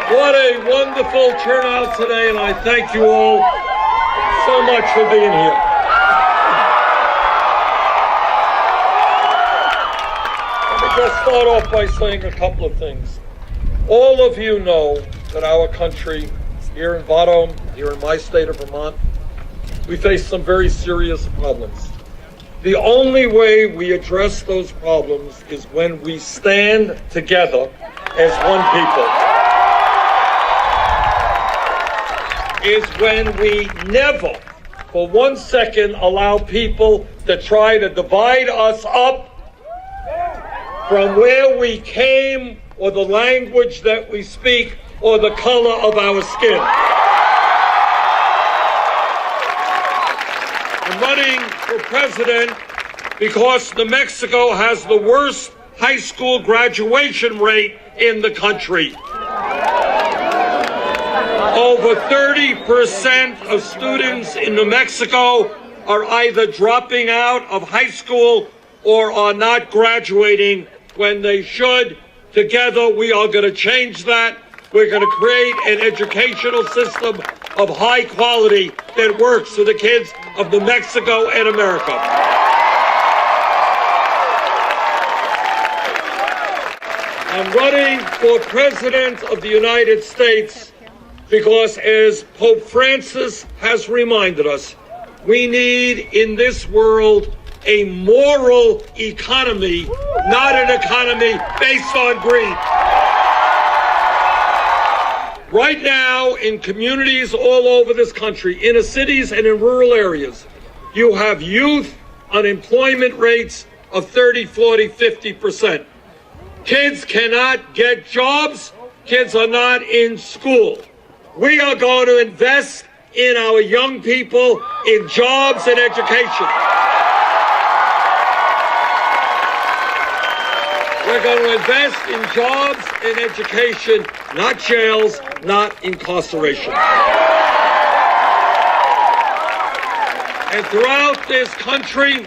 What a wonderful turnout today, and I thank you all so much for being here. Let me just start off by saying a couple of things. All of you know that our country, here in Vado, here in my state of Vermont, we face some very serious problems. The only way we address those problems is when we stand together as one people. Is when we never, for 1 second, allow people to try to divide us up from where we came, or the language that we speak, or the color of our skin. I'm running for president because New Mexico has the worst high school graduation rate in the country. Over 30% of students in New Mexico are either dropping out of high school or are not graduating when they should. Together, we are going to change that. We're going to create an educational system of high quality that works for the kids of New Mexico and America. I'm running for President of the United States because, as Pope Francis has reminded us, we need in this world a moral economy, not an economy based on greed. Right now, in communities all over this country, inner cities and in rural areas, you have youth unemployment rates of 30, 40, 50%. Kids cannot get jobs. Kids are not in school. We are going to invest in our young people, in jobs and education. We're going to invest in jobs and education, not jails, not incarceration. And throughout this country,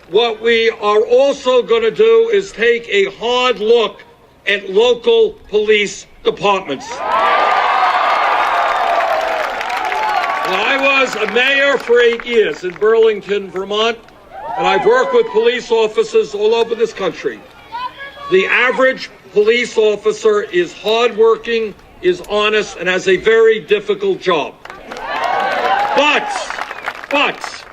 what we are also going to do is take a hard look at local police departments. I was a mayor for 8 years in Burlington, Vermont, and I've worked with police officers all over this country. The average police officer is hardworking, is honest, and has a very difficult job. But,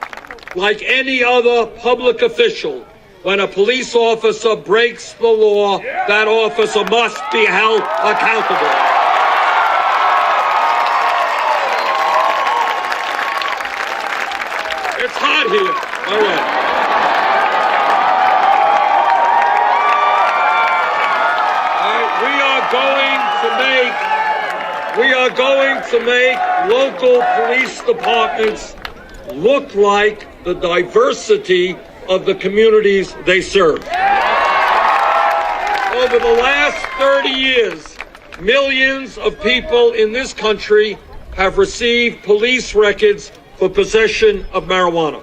like any other public official, when a police officer breaks the law, that officer must be held accountable. It's hot here. All right. We are going to make local police departments look like the diversity of the communities they serve. Over the last 30 years, millions of people in this country have received police records for possession of marijuana.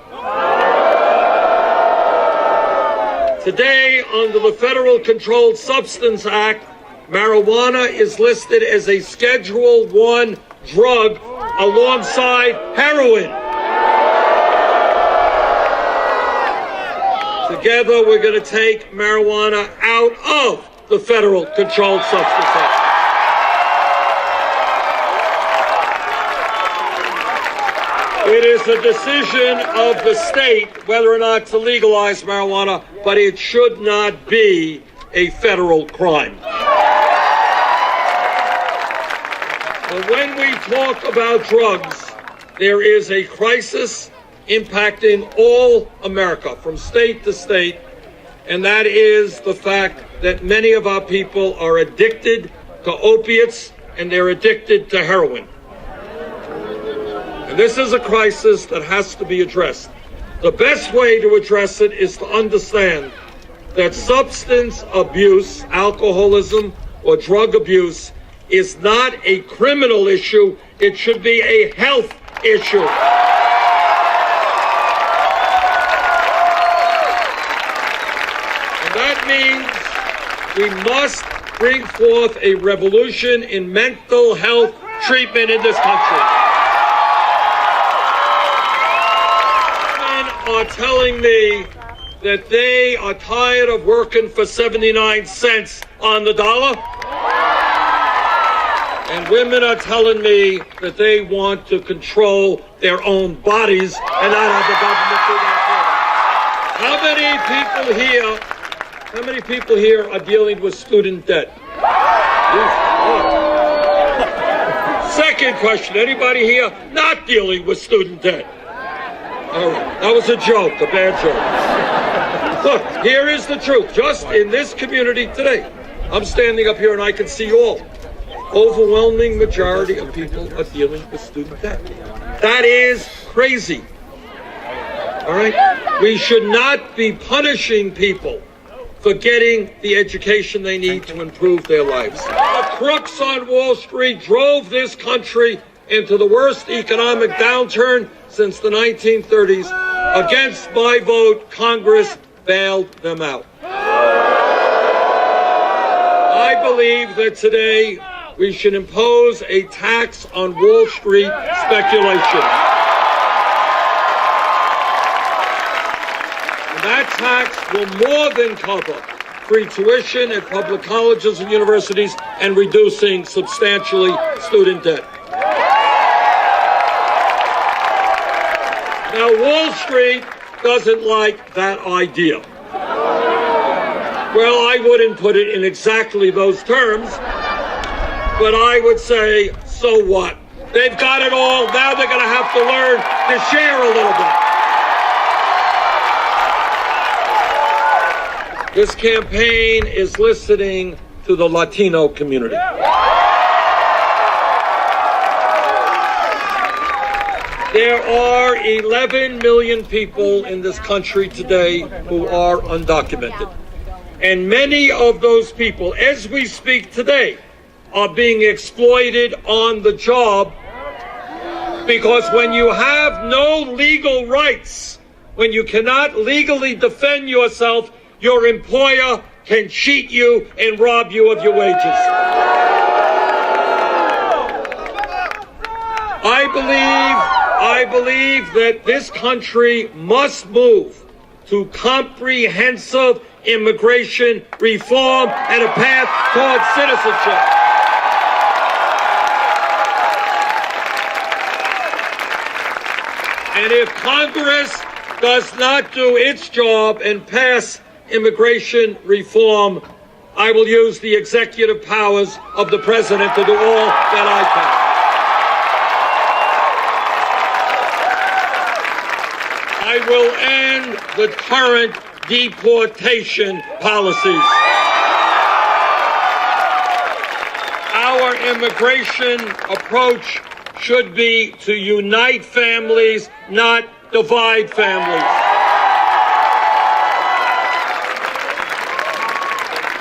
Today, under the Federal Controlled Substance Act, marijuana is listed as a Schedule I drug alongside heroin. Together, we're going to take marijuana out of the Federal Controlled Substance Act. It is a decision of the state whether or not to legalize marijuana, but it should not be a federal crime. But when we talk about drugs, there is a crisis impacting all America, from state to state, and that is the fact that many of our people are addicted to opiates and they're addicted to heroin. And this is a crisis that has to be addressed. The best way to address it is to understand that substance abuse, alcoholism, or drug abuse is not a criminal issue. It should be a health issue. And that means we must bring forth a revolution in mental health treatment in this country. Men are telling me that they are tired of working for 79 cents on the dollar. And women are telling me that they want to control their own bodies and not have the government do that for them. How many people here are dealing with student debt? Second question, anybody here not dealing with student debt? All right, that was a joke, a bad joke. Look, here is the truth. Just in this community today, I'm standing up here and I can see all. Overwhelming majority of people are dealing with student debt. That is crazy. All right? We should not be punishing people for getting the education they need to improve their lives. The crooks on Wall Street drove this country into the worst economic downturn since the 1930s. Against my vote, Congress bailed them out. I believe that today we should impose a tax on Wall Street speculation. And that tax will more than cover free tuition at public colleges and universities and reducing substantially student debt. Now, Wall Street doesn't like that idea. Well, I wouldn't put it in exactly those terms, but I would say, so what? They've got it all. Now they're going to have to learn to share a little bit. This campaign is listening to the Latino community. There are 11 million people in this country today who are undocumented. And many of those people, as we speak today, are being exploited on the job, because when you have no legal rights, when you cannot legally defend yourself, your employer can cheat you and rob you of your wages. I believe that this country must move to comprehensive immigration reform and a path towards citizenship. And if Congress does not do its job and pass immigration reform, I will use the executive powers of the president to do all that I can. I will end the current deportation policies. Our immigration approach should be to unite families, not divide families.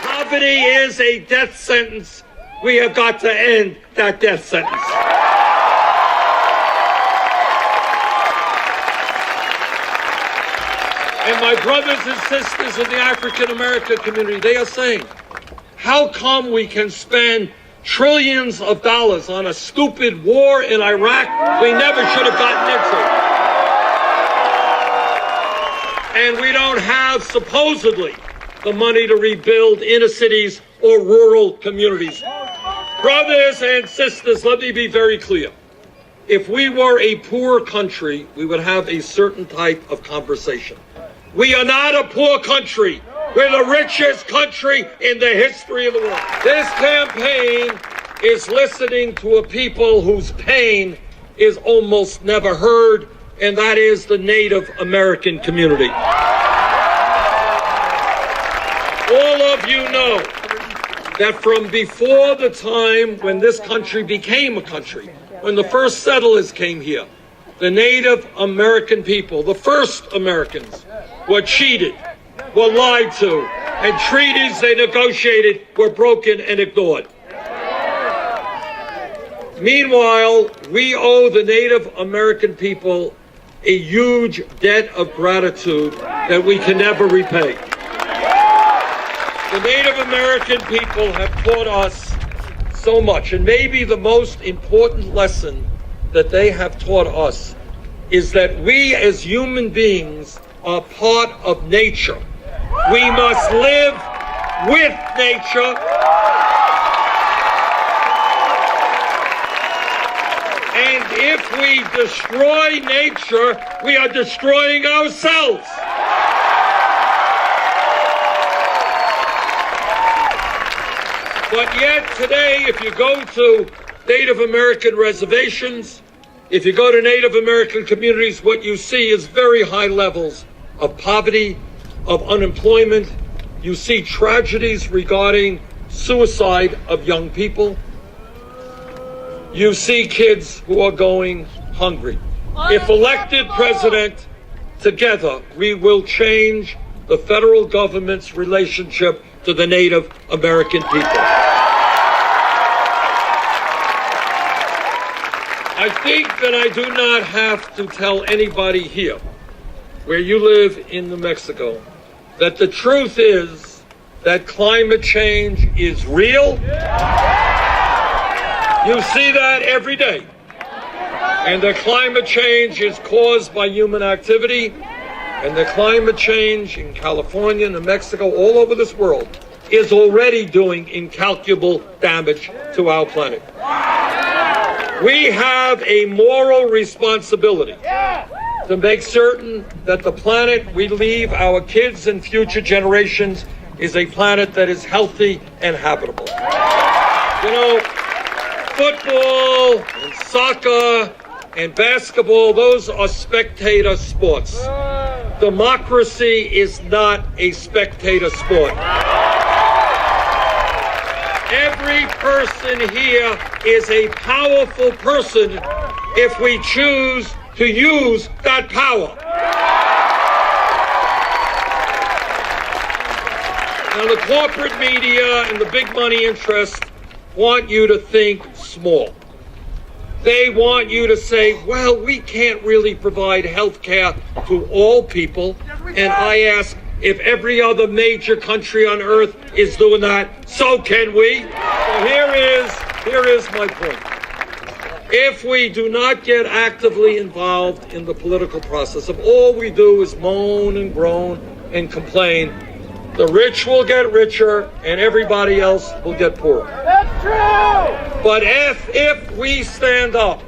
Poverty is a death sentence. We have got to end that death sentence. And my brothers and sisters in the African American community, they are saying, how come we can spend trillions of dollars on a stupid war in Iraq we never should have gotten into? And we don't have, supposedly, the money to rebuild inner cities or rural communities. Brothers and sisters, let me be very clear. If we were a poor country, we would have a certain type of conversation. We are not a poor country. We're the richest country in the history of the world. This campaign is listening to a people whose pain is almost never heard, and that is the Native American community. All of you know that from before the time when this country became a country, when the first settlers came here, the Native American people, the first Americans, were cheated, were lied to, and treaties they negotiated were broken and ignored. Meanwhile, we owe the Native American people a huge debt of gratitude that we can never repay. The Native American people have taught us so much, and maybe the most important lesson that they have taught us is that we as human beings are part of nature. We must live with nature. And if we destroy nature, we are destroying ourselves. But yet today, if you go to Native American reservations, if you go to Native American communities, what you see is very high levels of poverty, of unemployment. You see tragedies regarding suicide of young people. You see kids who are going hungry. If elected president, together we will change the federal government's relationship to the Native American people. I think that I do not have to tell anybody here, where you live in New Mexico, that the truth is that climate change is real. You see that every day. And the climate change is caused by human activity. And the climate change in California, New Mexico, all over this world is already doing incalculable damage to our planet. We have a moral responsibility to make certain that the planet we leave our kids and future generations is a planet that is healthy and habitable. You know, football and soccer and basketball, those are spectator sports. Democracy is not a spectator sport. Every person here is a powerful person if we choose to use that power. Now, the corporate media and the big money interests want you to think small. They want you to say, well, we can't really provide health care to all people. And I ask, if every other major country on earth is doing that, so can we. So here is my point. If we do not get actively involved in the political process, if all we do is moan and groan and complain, the rich will get richer and everybody else will get poorer. That's true! But if we stand up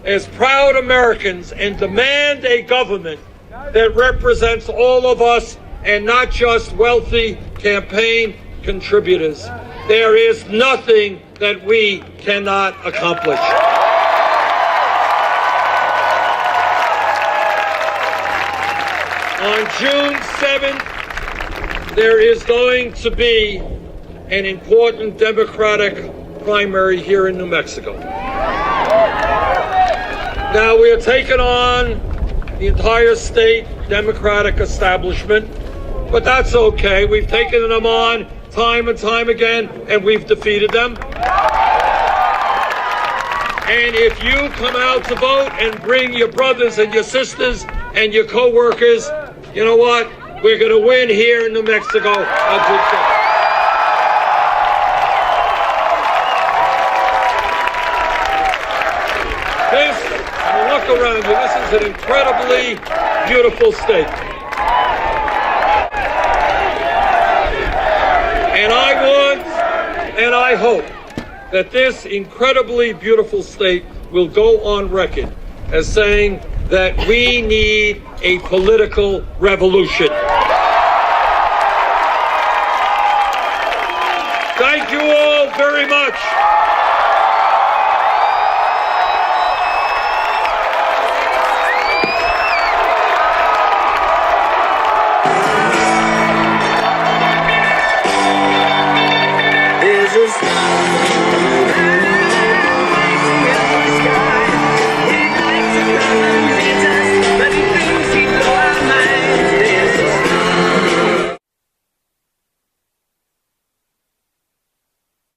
as proud Americans and demand a government that represents all of us and not just wealthy campaign contributors, there is nothing that we cannot accomplish. On June 7th, there is going to be an important Democratic primary here in New Mexico. Now, we are taking on the entire state Democratic establishment, but that's okay. We've taken them on time and time again, and we've defeated them. And if you come out to vote and bring your brothers and your sisters and your co-workers, you know what? We're going to win here in New Mexico. Look around you. This is an incredibly beautiful state. And I want and I hope that this incredibly beautiful state will go on record as saying that we need a political revolution. Thank you all very much. There's a